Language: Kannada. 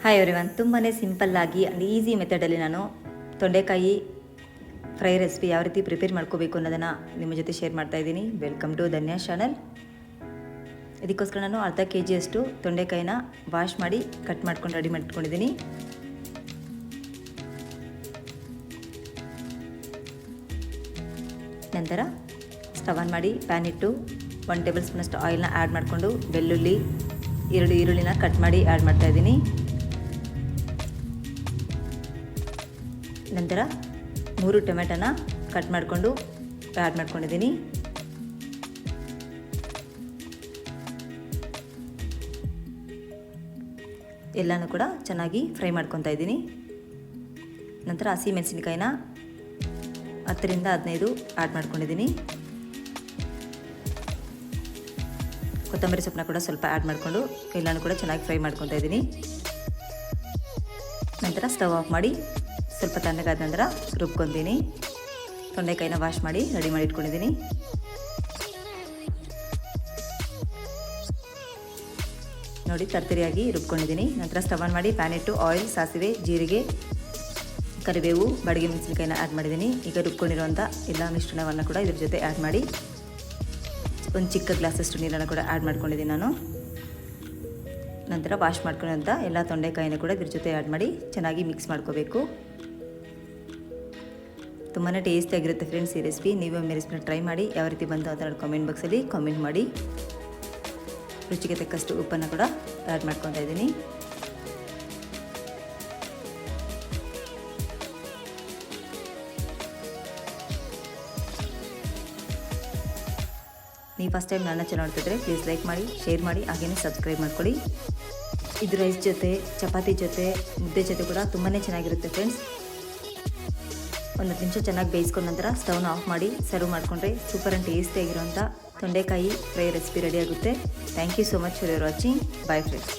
ಹಾಯ್ ಎವ್ರಿವನ್, ತುಂಬಾ ಸಿಂಪಲ್ಲಾಗಿ ಆ್ಯಂಡ್ ಈಸಿ ಮೆಥಡಲ್ಲಿ ನಾನು ತೊಂಡೆಕಾಯಿ ಫ್ರೈ ರೆಸಿಪಿ ಯಾವ ರೀತಿ ಪ್ರಿಪೇರ್ ಮಾಡ್ಕೋಬೇಕು ಅನ್ನೋದನ್ನು ನಿಮ್ಮ ಜೊತೆ ಶೇರ್ ಮಾಡ್ತಾಯಿದ್ದೀನಿ. Welcome to Dhanya channel. ಇದಕ್ಕೋಸ್ಕರ ನಾನು ಅರ್ಧ kg ಅಷ್ಟು ತೊಂಡೆಕಾಯಿನ ವಾಶ್ ಮಾಡಿ ಕಟ್ ಮಾಡ್ಕೊಂಡು ರೆಡಿ ಮಾಡ್ಕೊಂಡಿದ್ದೀನಿ. ನಂತರ ಸ್ಟವ್ ಆನ್ ಮಾಡಿ ಪ್ಯಾನ್ ಇಟ್ಟು 1 ಟೇಬಲ್ ಸ್ಪೂನಷ್ಟು ಆಯಿಲ್ನ ಆ್ಯಡ್ ಮಾಡಿಕೊಂಡು ಬೆಳ್ಳುಳ್ಳಿ 2 ಈರುಳ್ಳಿನ ಕಟ್ ಮಾಡಿ ಆ್ಯಡ್ ಮಾಡ್ತಾಯಿದ್ದೀನಿ. ನಂತರ 3 ಟೊಮೆಟೊನ ಕಟ್ ಮಾಡಿಕೊಂಡು ಆ್ಯಡ್ ಮಾಡ್ಕೊಂಡಿದ್ದೀನಿ. ಎಲ್ಲನೂ ಕೂಡ ಚೆನ್ನಾಗಿ ಫ್ರೈ ಮಾಡ್ಕೊತಾ ಇದ್ದೀನಿ. ನಂತರ ಹಸಿ ಮೆಣಸಿನಕಾಯಿನ 10 ರಿಂದ 15 ಆ್ಯಡ್ ಮಾಡ್ಕೊಂಡಿದ್ದೀನಿ. ಕೊತ್ತಂಬರಿ ಸೊಪ್ಪನ್ನ ಕೂಡ ಸ್ವಲ್ಪ ಆ್ಯಡ್ ಮಾಡಿಕೊಂಡು ಎಲ್ಲನೂ ಕೂಡ ಚೆನ್ನಾಗಿ ಫ್ರೈ ಮಾಡ್ಕೊತಾ ಇದ್ದೀನಿ. ನಂತರ ಸ್ಟವ್ ಆಫ್ ಮಾಡಿ ಸ್ವಲ್ಪ ತಣ್ಣಗಾದ ನಂತರ ರುಬ್ಕೊತೀನಿ. ತೊಂಡೆಕಾಯಿನ ವಾಶ್ ಮಾಡಿ ರೆಡಿ ಮಾಡಿ ಇಟ್ಕೊಂಡಿದ್ದೀನಿ. ನೋಡಿ, ತರ್ತರಿಯಾಗಿ ರುಬ್ಕೊಂಡಿದ್ದೀನಿ. ನಂತರ ಸ್ಟವ್ ಆನ್ ಮಾಡಿ ಪ್ಯಾನ್ ಇಟ್ಟು ಆಯಿಲ್, ಸಾಸಿವೆ, ಜೀರಿಗೆ, ಕರಿಬೇವು, ಬಾಡಿಗೆ ಮೆಣಸಿನಕಾಯಿನ ಆ್ಯಡ್ ಮಾಡಿದ್ದೀನಿ. ಈಗ ರುಬ್ಕೊಂಡಿರುವಂಥ ಎಲ್ಲ ಮಿಶ್ರಣವನ್ನು ಕೂಡ ಇದ್ರ ಜೊತೆ ಆ್ಯಡ್ ಮಾಡಿ ಒಂದು ಚಿಕ್ಕ ಗ್ಲಾಸಷ್ಟು ನೀರನ್ನು ಕೂಡ ಆ್ಯಡ್ ಮಾಡ್ಕೊಂಡಿದ್ದೀನಿ ನಾನು. ನಂತರ ವಾಶ್ ಮಾಡ್ಕೊಳ್ಳೋಂಥ ಎಲ್ಲ ತೊಂಡೆಕಾಯಿನ ಕೂಡ ಇದ್ರ ಜೊತೆ ಆ್ಯಡ್ ಮಾಡಿ ಚೆನ್ನಾಗಿ ಮಿಕ್ಸ್ ಮಾಡ್ಕೋಬೇಕು. ತುಂಬಾ ಟೇಸ್ಟಿಯಾಗಿರುತ್ತೆ ಫ್ರೆಂಡ್ಸ್ ಈ ರೆಸಿಪಿ. ನೀವು ಒಮ್ಮೆ ರೆಸಿಪಿನ ಟ್ರೈ ಮಾಡಿ, ಯಾವ ರೀತಿ ಬಂತು ಅಂತ ಕಾಮೆಂಟ್ ಬಾಕ್ಸಲ್ಲಿ ಕಾಮೆಂಟ್ ಮಾಡಿ. ರುಚಿಗೆ ತಕ್ಕಷ್ಟು ಉಪ್ಪನ್ನು ಕೂಡ ಆ್ಯಡ್ ಮಾಡ್ಕೊತಾ ಇದ್ದೀನಿ. ನೀವು ಫಸ್ಟ್ ಟೈಮ್ ನನ್ನ ಚಾನಲ್ ನೋಡ್ತಿದ್ರೆ ಪ್ಲೀಸ್ ಲೈಕ್ ಮಾಡಿ, ಶೇರ್ ಮಾಡಿ, ಹಾಗೆಯೇ ಸಬ್ಸ್ಕ್ರೈಬ್ ಮಾಡ್ಕೊಳ್ಳಿ. ಇದು ರೈಸ್ ಜೊತೆ, ಚಪಾತಿ ಜೊತೆ, ಮುದ್ದೆ ಜೊತೆ ಕೂಡ ತುಂಬಾ ಚೆನ್ನಾಗಿರುತ್ತೆ ಫ್ರೆಂಡ್ಸ್. 1 ನಿಮಿಷ ಚೆನ್ನಾಗಿ ಬೇಯಿಸ್ಕೊಂಡ ನಂತರ ಸ್ಟವ್ನ ಆಫ್ ಮಾಡಿ ಸರ್ವ್ ಮಾಡಿಕೊಂಡ್ರೆ ಸೂಪರ್ ಆ್ಯಂಡ್ ಟೇಸ್ಟಿಯಾಗಿರೋಂಥ ತೊಂಡೆಕಾಯಿ ಫ್ರೈ ರೆಸಿಪಿ ರೆಡಿ ಆಗುತ್ತೆ. Thank you so much for your watching. Bye friends.